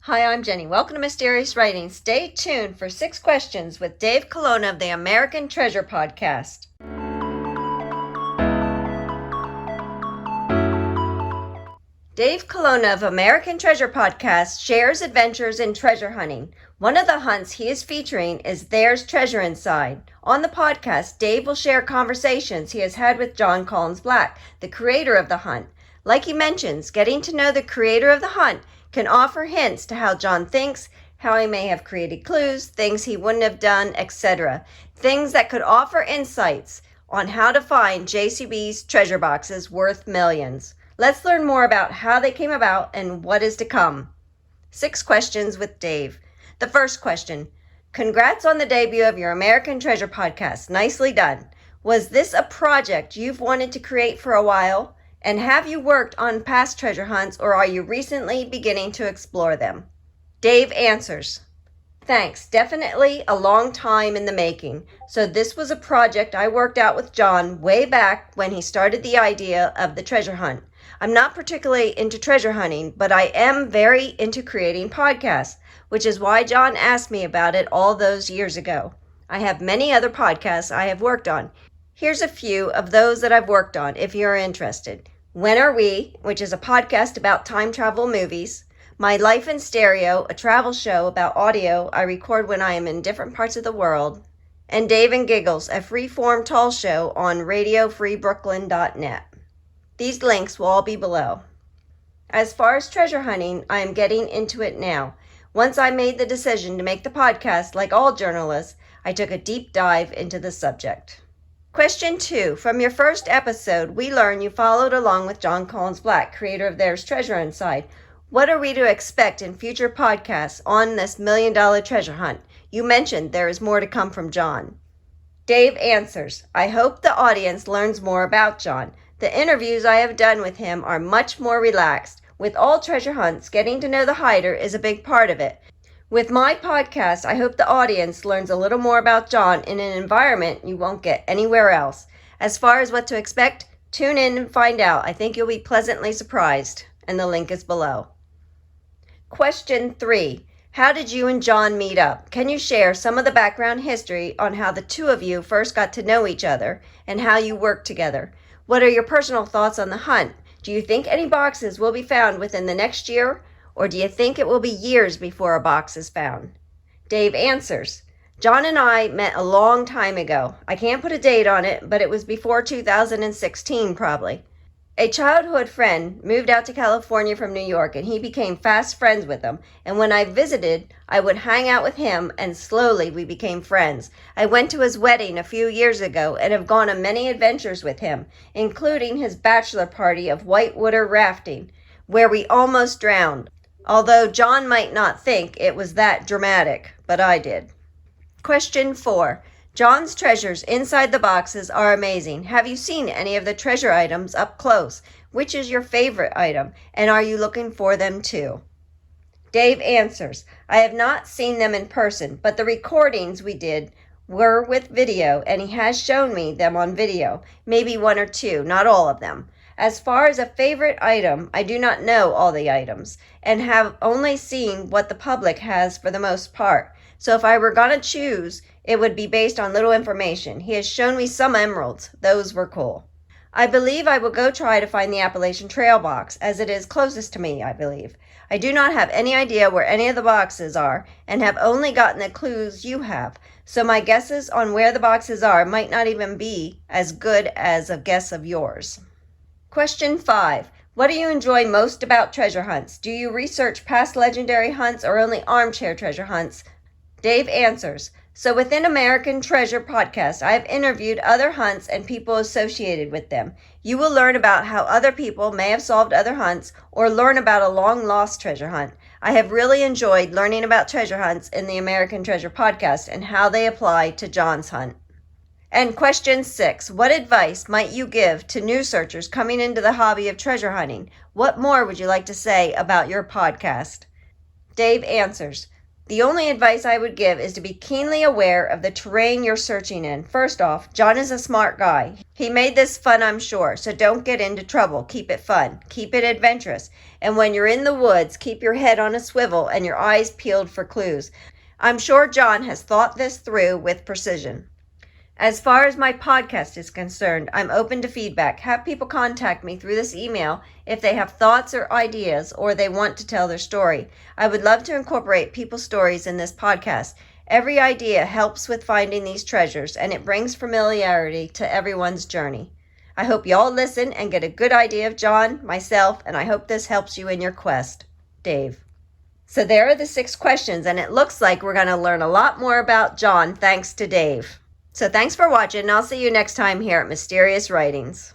Hi, I'm Jenny. Welcome to Mysterious Writing. Stay tuned for 6 questions with Dave Colonna of the American Treasure Podcast. Dave Colonna of American Treasure Podcast shares adventures in treasure hunting. One of the hunts he is featuring is There's Treasure Inside. On the podcast, Dave will share conversations he has had with John Collins Black, the creator of the hunt. Like he mentions, getting to know the creator of the hunt can offer hints to how John thinks, how he may have created clues, things he wouldn't have done, etc. Things that could offer insights on how to find JCB's treasure boxes worth millions. Let's learn more about how they came about and what is to come. 6 questions with Dave. The first question: congrats on the debut of your American Treasure Podcast. Nicely done. Was this a project you've wanted to create for a while? And have you worked on past treasure hunts, or are you recently beginning to explore them? Dave answers, thanks. Definitely a long time in the making. So this was a project I worked out with John way back when he started the idea of the treasure hunt. I'm not particularly into treasure hunting, but I am very into creating podcasts, which is why John asked me about it all those years ago. I have many other podcasts I have worked on. Here's a few of those that I've worked on if you're interested. When Are We, which is a podcast about time travel movies. My Life in Stereo, a travel show about audio I record when I am in different parts of the world. And Dave and Giggles, a free-form talk show on radiofreebrooklyn.net. These links will all be below. As far as treasure hunting, I am getting into it now. Once I made the decision to make the podcast, like all journalists, I took a deep dive into the subject. Question 2. From your first episode, we learned you followed along with John Collins Black, creator of There's Treasure Inside. What are we to expect in future podcasts on this $1 million treasure hunt? You mentioned there is more to come from John. Dave answers, I hope the audience learns more about John. The interviews I have done with him are much more relaxed. With all treasure hunts, getting to know the hider is a big part of it. With my podcast, I hope the audience learns a little more about John in an environment you won't get anywhere else. As far as what to expect, tune in and find out. I think you'll be pleasantly surprised, and the link is below. Question 3. How did you and John meet up? Can you share some of the background history on how the two of you first got to know each other and how you worked together? What are your personal thoughts on the hunt? Do you think any boxes will be found within the next year? Or do you think it will be years before a box is found? Dave answers, John and I met a long time ago. I can't put a date on it, but it was before 2016 probably. A childhood friend moved out to California from New York, and he became fast friends with him. And when I visited, I would hang out with him, and slowly we became friends. I went to his wedding a few years ago and have gone on many adventures with him, including his bachelor party of whitewater rafting, where we almost drowned. Although John might not think it was that dramatic, but I did. Question 4. John's treasures inside the boxes are amazing. Have you seen any of the treasure items up close? Which is your favorite item, and are you looking for them too? Dave answers, I have not seen them in person, but the recordings we did were with video, and he has shown me them on video. Maybe 1 or 2, not all of them. As far as a favorite item, I do not know all the items and have only seen what the public has for the most part. So if I were going to choose, it would be based on little information. He has shown me some emeralds. Those were cool. I believe I will go try to find the Appalachian Trail box, as it is closest to me, I believe. I do not have any idea where any of the boxes are and have only gotten the clues you have. So my guesses on where the boxes are might not even be as good as a guess of yours. Question 5. What do you enjoy most about treasure hunts? Do you research past legendary hunts or only armchair treasure hunts? Dave answers, so within American Treasure Podcast, I have interviewed other hunts and people associated with them. You will learn about how other people may have solved other hunts or learn about a long-lost treasure hunt. I have really enjoyed learning about treasure hunts in the American Treasure Podcast and how they apply to John's hunt. And question 6, what advice might you give to new searchers coming into the hobby of treasure hunting? What more would you like to say about your podcast? Dave answers, The only advice I would give is to be keenly aware of the terrain you're searching in. First off, John is a smart guy. He made this fun, I'm sure, so don't get into trouble. Keep it fun. Keep it adventurous. And when you're in the woods, keep your head on a swivel and your eyes peeled for clues. I'm sure John has thought this through with precision. As far as my podcast is concerned, I'm open to feedback. Have people contact me through this email if they have thoughts or ideas or they want to tell their story. I would love to incorporate people's stories in this podcast. Every idea helps with finding these treasures, and it brings familiarity to everyone's journey. I hope you all listen and get a good idea of John, myself, and I hope this helps you in your quest. Dave. So there are the 6 questions, and it looks like we're going to learn a lot more about John thanks to Dave. So thanks for watching, and I'll see you next time here at Mysterious Writings.